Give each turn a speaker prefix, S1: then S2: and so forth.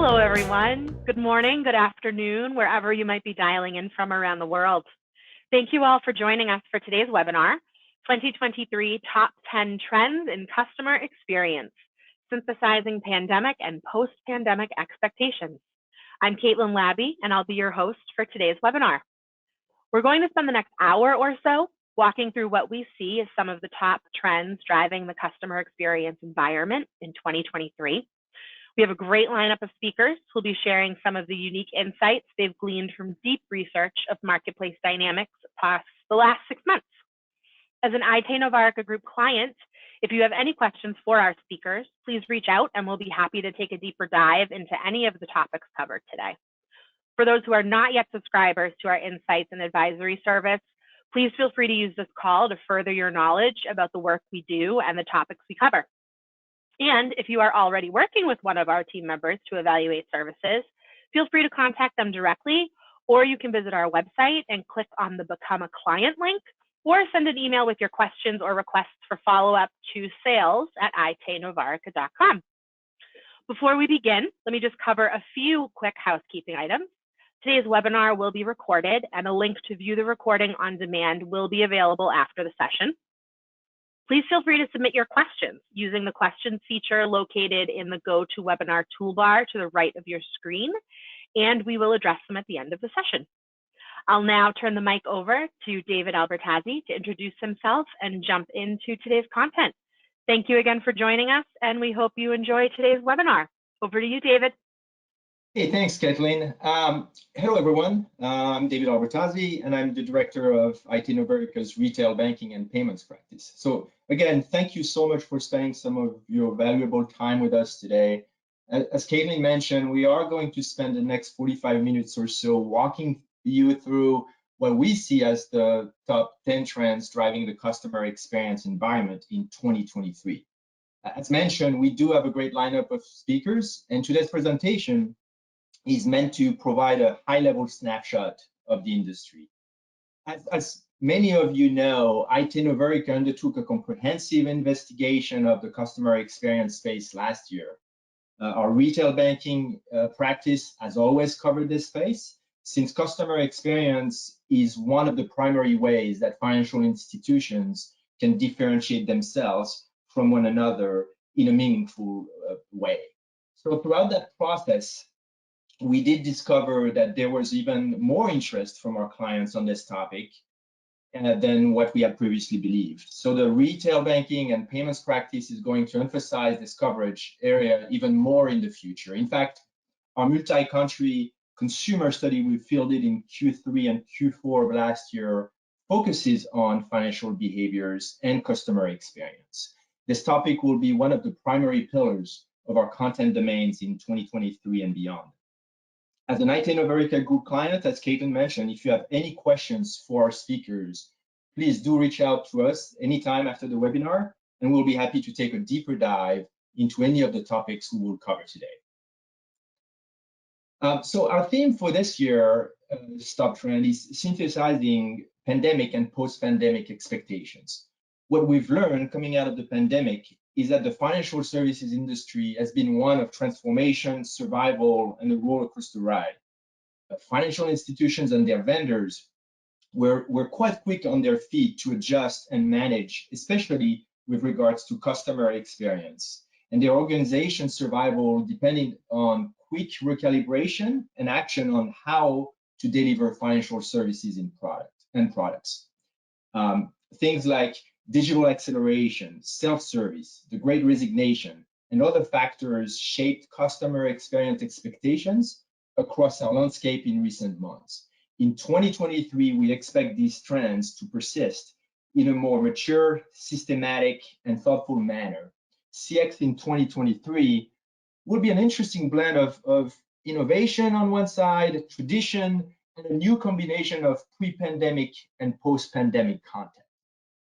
S1: Hello, everyone. Good morning, good afternoon, wherever you might be dialing in from around the world. Thank you all for joining us for today's webinar, 2023 Top 10 Trends in Customer Experience, Synthesizing Pandemic and Post-Pandemic Expectations. I'm Caitlin Labby, and I'll be your host for today's webinar. We're going to spend the next hour or so walking through what we see as some of the top trends driving the customer experience environment in 2023. We have a great lineup of speakers who'll be sharing some of the unique insights they've gleaned from deep research of marketplace dynamics across the last 6 months. As an IT Novarica Group client, if you have any questions for our speakers, please reach out and we'll be happy to take a deeper dive into any of the topics covered today. For those who are not yet subscribers to our Insights and Advisory service, please feel free to use this call to further your knowledge about the work we do and the topics we cover. And if you are already working with one of our team members to evaluate services, feel free to contact them directly, or you can visit our website and click on the Become a Client link, or send an email with your questions or requests for follow-up to sales@itnovarica.com. Before we begin, let me just cover a few quick housekeeping items. Today's webinar will be recorded, and a link to view the recording on demand will be available after the session. Please feel free to submit your questions using the questions feature located in the GoToWebinar toolbar to the right of your screen, and we will address them at the end of the session. I'll now turn the mic over to David Albertazzi to introduce himself and jump into today's content. Thank you again for joining us, and we hope you enjoy today's webinar. Over to you, David.
S2: Hey, thanks, Kathleen. Hello, everyone. I'm David Albertazzi, and I'm the director of IT Novarica's retail banking and payments practice. So again, thank you so much for spending some of your valuable time with us today. As Caitlin mentioned, we are going to spend the next 45 minutes or so walking you through what we see as the top 10 trends driving the customer experience environment in 2023. As mentioned, we do have a great lineup of speakers, and today's presentation is meant to provide a high-level snapshot of the industry. As many of you know, IT Novarica undertook a comprehensive investigation of the customer experience space last year. Our retail banking practice has always covered this space, since customer experience is one of the primary ways that financial institutions can differentiate themselves from one another in a meaningful way. So throughout that process, we did discover that there was even more interest from our clients on this topic than what we had previously believed. So the retail banking and payments practice is going to emphasize this coverage area even more in the future. In fact, our multi-country consumer study we fielded in Q3 and Q4 of last year focuses on financial behaviors and customer experience. This topic will be one of the primary pillars of our content domains in 2023 and beyond. As an IT Novarica Group client, as Caitlin mentioned, if you have any questions for our speakers, please do reach out to us anytime after the webinar, and we'll be happy to take a deeper dive into any of the topics we will cover today. So our theme for this year, top trend, is synthesizing pandemic and post-pandemic expectations. What we've learned coming out of the pandemic is that the financial services industry has been one of transformation, survival, and a roller coaster ride. Financial institutions and their vendors were quite quick on their feet to adjust and manage, especially with regards to customer experience. And their organization survival depended on quick recalibration and action on how to deliver financial services in products. Things like digital acceleration, self-service, the Great Resignation, and other factors shaped customer experience expectations across our landscape in recent months. In 2023, we expect these trends to persist in a more mature, systematic, and thoughtful manner. CX in 2023 will be an interesting blend of innovation on one side, tradition, and a new combination of pre-pandemic and post-pandemic content.